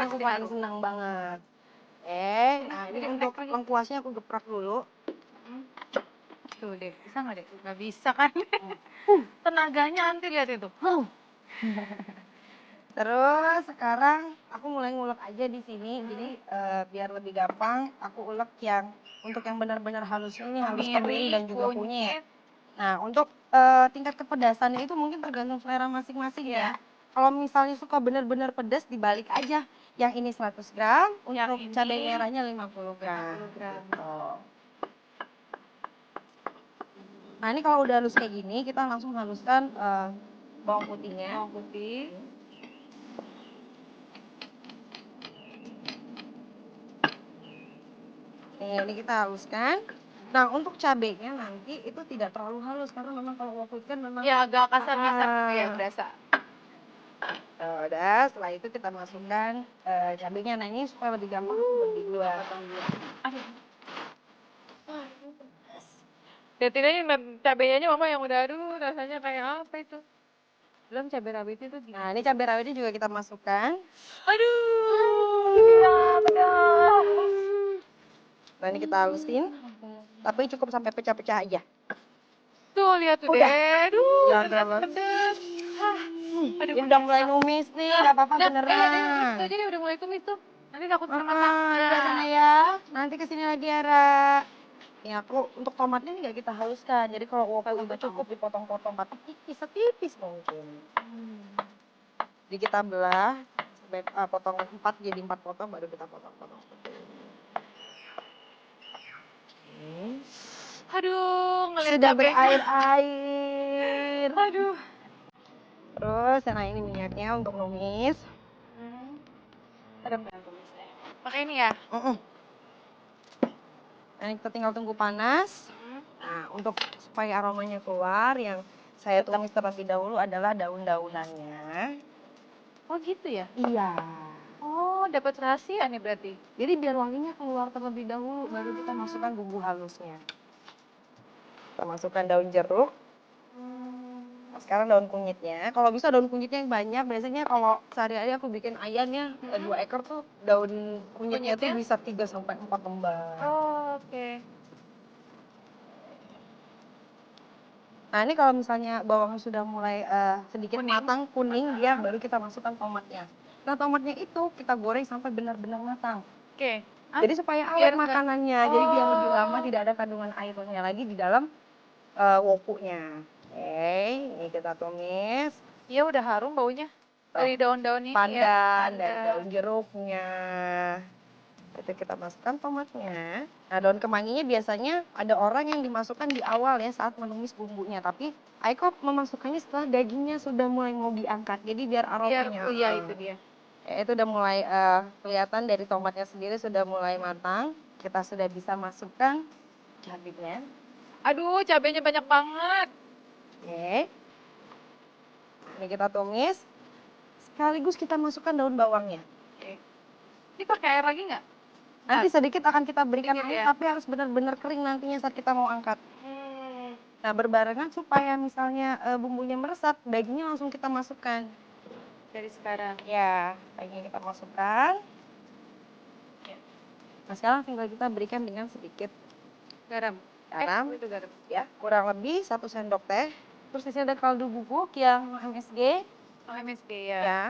aku paling senang banget. Nah ini untuk lengkuasnya aku geprek dulu. Tuh deh, bisa nggak deh? Nggak bisa kan? Tenaganya nanti lihat itu. Terus sekarang aku mulai ngulek aja di sini. Jadi biar lebih gampang, aku ulek yang untuk yang benar-benar halus ini, halus kemiri dan juga kunyit. Nah untuk tingkat kepedasannya itu mungkin tergantung selera masing-masing ya. Kalau misalnya suka benar-benar pedas, dibalik aja. Yang ini 100 gram, untuk cabai merahnya 50 gram. Gitu. Nah ini kalau udah halus kayak gini, kita langsung haluskan bawang putihnya. Bawang putih. Nih, ini kita haluskan. Nah untuk cabenya nanti itu tidak terlalu halus karena memang kalau waktu kan memang Ya agak kasar-kasar gitu ya berasa. Udah, setelah itu kita masukkan cabenya. Nah ini supaya lebih gampang lebih dua. Aduh. Dan tidaknya cabenya mama yang udah aduh rasanya kayak apa itu? Belum cabai rawit itu gimana? Nah ini cabai rawitnya juga kita masukkan. Aduh, tidak benar. Nah ini kita halusin, tapi cukup sampai pecah-pecah aja. Tuh lihat tuh Udah. deh, aduh Jangan pedas. Aduh, ini udah mulai numis nih, nggak apa-apa beneran. Itu jadi udah mulai tumis tuh. Nanti takut kena Lihat sana ya. Nanti kesini lagi Ara. Ya aku untuk tomatnya nggak kita haluskan. Jadi kalau woku itu cukup dipotong-potong tipis, setipis mungkin. Jadi kita belah sampai potongan 4 jadi 4 potong baru kita potong-potong seperti ini. Aduh, ngeliat Sudah cabai. berair-air. Aduh. Terus nah ini minyaknya untuk numis. Ada tumisnya. Pakai ini ya? Nah, ini kita tinggal tunggu panas. Nah, untuk supaya aromanya keluar, yang saya tumis terlebih dahulu adalah daun-daunannya. Oh gitu ya? Iya. Oh, dapat rahasia nih berarti. Jadi biar wanginya keluar terlebih dahulu, baru kita masukkan bumbu halusnya. Kita masukkan daun jeruk. Nah, sekarang daun kunyitnya. Kalau bisa daun kunyitnya yang banyak. Biasanya kalau sehari-hari aku bikin ayamnya 2 ekor tuh daun kunyitnya tuh bisa 3 sampai 4 lembar. Oh, oke. Nah ini kalau misalnya bawangnya sudah mulai sedikit matang, kuning, dia baru kita masukkan tomatnya. Nah tomatnya itu kita goreng sampai benar-benar matang. Oke. Jadi supaya awet makanannya, jadi biar lebih lama tidak ada kandungan airnya lagi di dalam wokunya. Oke, ini kita tumis. Iya udah harum baunya dari daun-daun ini. Pandan, dari daun jeruknya. Itu kita masukkan tomatnya. Nah daun kemanginya biasanya ada orang yang dimasukkan di awal ya saat menumis bumbunya. Tapi Aiko memasukkannya setelah dagingnya sudah mulai mau diangkat. Jadi biar aromanya. Iya itu dia. Ya, itu udah mulai kelihatan dari tomatnya sendiri sudah mulai matang. Kita sudah bisa masukkan cabenya. Aduh, cabenya banyak banget. Oke. Ini kita tumis. Sekaligus kita masukkan daun bawangnya. Oke. Ini pakai air lagi nggak? Nanti sedikit akan kita berikan air, ya? tapi harus benar-benar kering nantinya saat kita mau angkat. Nah, berbarengan supaya misalnya bumbunya meresap, dagingnya langsung kita masukkan. Dari sekarang. Ya, dagingnya kita masukkan. Nah, sekarang tinggal kita berikan dengan sedikit Garam. Itu garam. Ya, kurang lebih 1 sendok teh. Terus di sini ada kaldu bubuk yang MSG. Oh, MSG ya. Ya,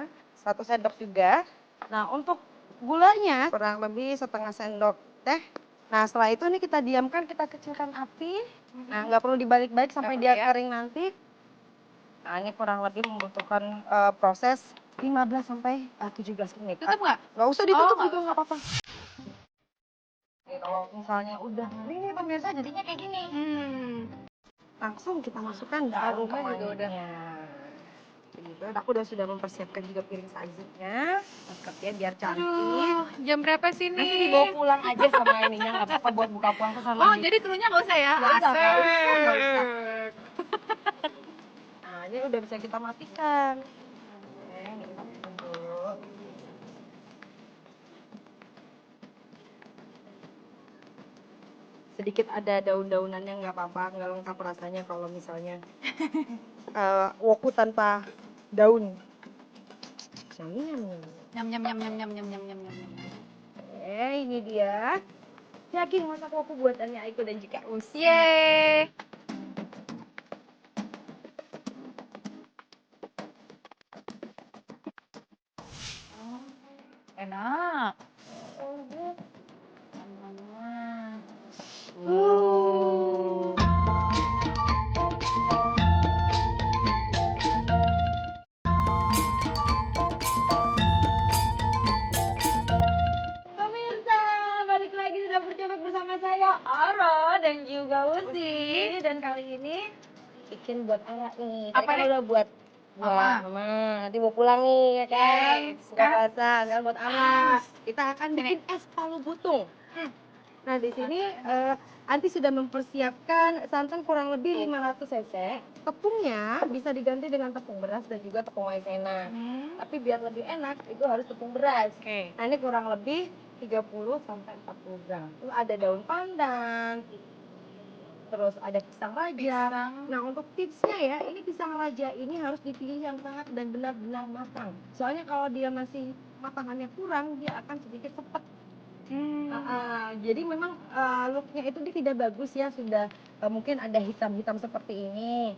1 sendok juga. Nah, untuk gulanya kurang lebih setengah sendok teh. Nah, setelah itu nih kita diamkan, kita kecilkan api. Nah, nggak perlu dibalik-balik sampai dia kering nanti. Nah, ini kurang lebih membutuhkan proses 15 sampai 17 menit. Tutup nggak? Nggak usah ditutup juga nggak apa-apa. Kalau misalnya udah ini pemirsa jadinya kayak gini. Langsung kita masukkan daun kemanginya. Begitu, aku sudah mempersiapkan juga piring sajinya, ya biar cantik. Aduh, jam berapa sih nih? Nanti dibawa pulang aja sama ininya, nggak apa-apa buat buka puasa sama. Oh, jadi telurnya nggak usah ya? Nggak usah. Nah, ini udah bisa kita matikan. Oke, ini kita matikan dulu. Sedikit ada daun-daunannya nggak apa-apa, nggak lengkap rasanya kalau misalnya woku tanpa daun. Sayang. Nyam nyam nyam nyam nyam nyam nyam nyam nyam. Oke, ini dia. Daging masak woku buatannya Aiko dan juga Usi. Yeay. Enak. Pemirsa, balik lagi sudah berjumpa bersama saya Ara dan juga Usi. Dan kali ini bikin buat Ara nih. Tadi Apa kan nih? udah buat Mama, nanti mau pulang nih ya kan? Yes. Buka puasa, sekarang buat Ara. Kita akan bikin es palu butung. Nah di sini Anti sudah mempersiapkan santan kurang lebih 500 cc. Tepungnya bisa diganti dengan tepung beras dan juga tepung maizena. Tapi biar lebih enak itu harus tepung beras. Oke. Nah ini kurang lebih 30 sampai 40 gram. Terus ada daun pandan. Terus ada pisang raja. Nah untuk tipsnya ya, ini pisang raja ini harus dipilih yang sangat dan benar-benar matang. Soalnya kalau dia masih matangannya kurang, dia akan sedikit sepet. Jadi memang looknya itu dia tidak bagus ya, sudah mungkin ada hitam-hitam seperti ini.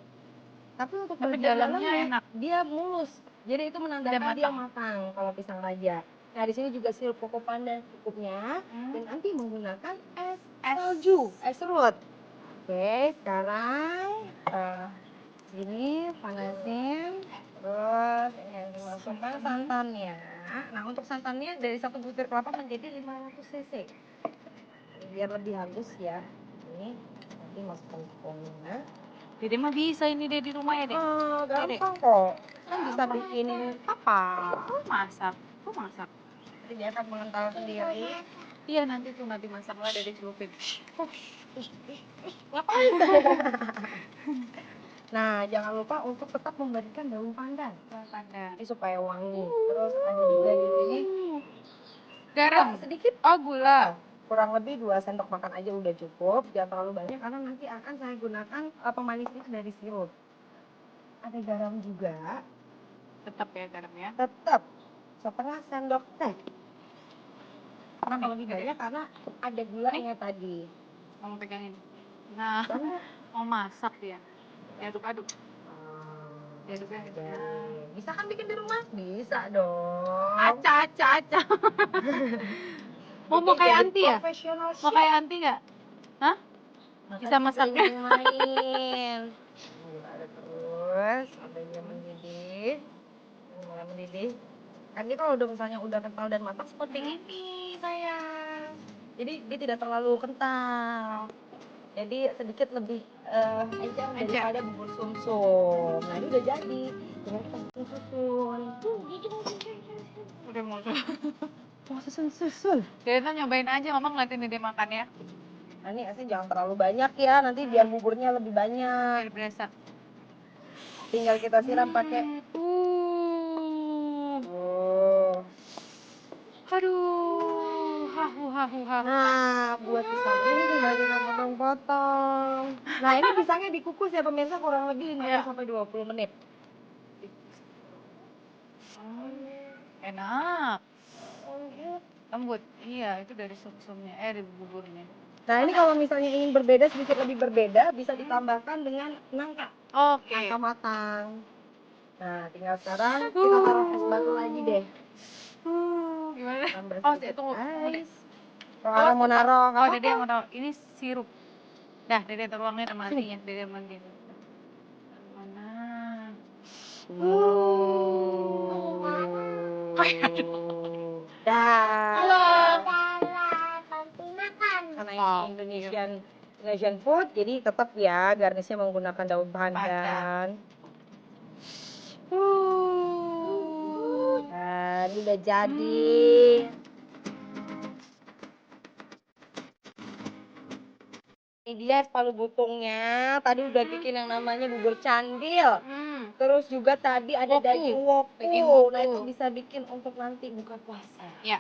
Tapi untuk Tapi bagian dalamnya dalamnya enak. dia mulus. Jadi itu menandakan dia matang kalau pisang raja. Nah di sini juga sirup koko pandan cukupnya. Dan nanti menggunakan es salju, es serut. Oke, sekarang sini panasin. Terus ini yang dimasukkan santannya. Nah untuk santannya dari 1 butir kelapa menjadi 500 cc. Biar lebih halus ya. Ini nanti masukkan tepungnya. Dede mah bisa ini deh di rumah ya deh. Oh, gampang kok. Kan bisa bikinin apa? Masak. Kok masak? Jadi dia akan mengental sendiri. Iya nanti tuh nanti masaknya dede celupin. Ngapain? Nah, jangan lupa untuk tetap memberikan daun pandan. Daun pandan. Ini supaya wangi. Terus ada juga di sini Garam. sedikit. Oh gula. Kurang lebih 2 sendok makan aja udah cukup. Jangan terlalu banyak karena nanti akan saya gunakan pemanisnya dari sirup. Ada garam juga. Tetap ya garamnya. Tetap setengah sendok teh. Kenapa lebih banyak? Karena ada gulanya tadi. Mau pegangin. Nah, mau masak dia. Diaduk-aduk. Diaduk-aduk. Bisa kan bikin di rumah? Bisa dong. Aca. Mau kayak Anti ya? Profesional Mau kayak Anti nggak? Hah? Bisa masaknya? main. Terus sampai dia mendidih. Mulai mendidih. Kan ini kalau udah misalnya udah kental dan matang seperti ini sayang. Jadi dia tidak terlalu kental. Jadi sedikit lebih encer daripada bubur sumsum. Nah ini udah jadi. Tinggal kita susun. Udah mau. Mau susun. Dede nyobain aja, mama ngeliatin Dede makan ya. Nah ini esnya jangan terlalu banyak ya, nanti biar buburnya lebih banyak. Biar berasa. Tinggal kita siram pakai. Aduh, hahu. Nah, buat pisang ini tinggal kita potong-potong. Nah, ini pisangnya dikukus ya pemirsa kurang lebih 15 sampai 20 menit. Enak. Lembut. Iya, itu dari sumsumnya, dari buburnya. Nah, ini kalau misalnya ingin berbeda, sedikit lebih berbeda, bisa ditambahkan dengan nangka. Oke. Nangka matang. Nah, tinggal sekarang kita taruh es batu lagi deh. Gimana? Tambah Oh, sedikit tunggu. ais. Kalau mau naruh, nggak Oh, apa-apa. Dede mau tahu. Ini sirup. Dah, Dede tuangnya sama Antinya. Dede manggil. Mana? Dah. Halo. Nanti makan. Karena ini Indonesian food, jadi tetap ya garnisnya menggunakan daun pandan. Nah, ini udah jadi. Ini dia es palu butungnya. Tadi udah bikin yang namanya bubur candil. Terus juga tadi ada Woku. daging woku. Daging woku. Nah, itu bisa bikin untuk nanti buka puasa. Ya.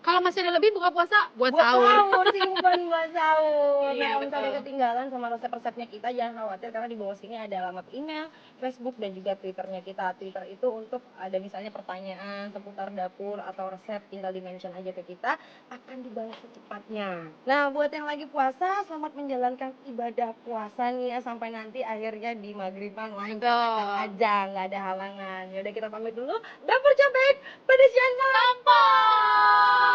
Kalau masih ada lebih buka puasa buat Buat sahur. sahur, simpan buat sahur. Iya, Nah, kalau misalnya betul. ketinggalan sama resep-resepnya kita, jangan khawatir karena di bawah sini ada alamat email, Facebook, dan juga Twitternya kita. Twitter itu untuk ada misalnya pertanyaan seputar dapur atau resep, tinggal di-mention aja ke kita, akan dibalas secepatnya. Nah, buat yang lagi puasa, selamat menjalankan ibadah puasa nih ya, sampai nanti akhirnya di maghriban lancar Betul. aja, nggak ada halangan. Yaudah kita pamit dulu. Dapur Cobek, pedes yang gampang.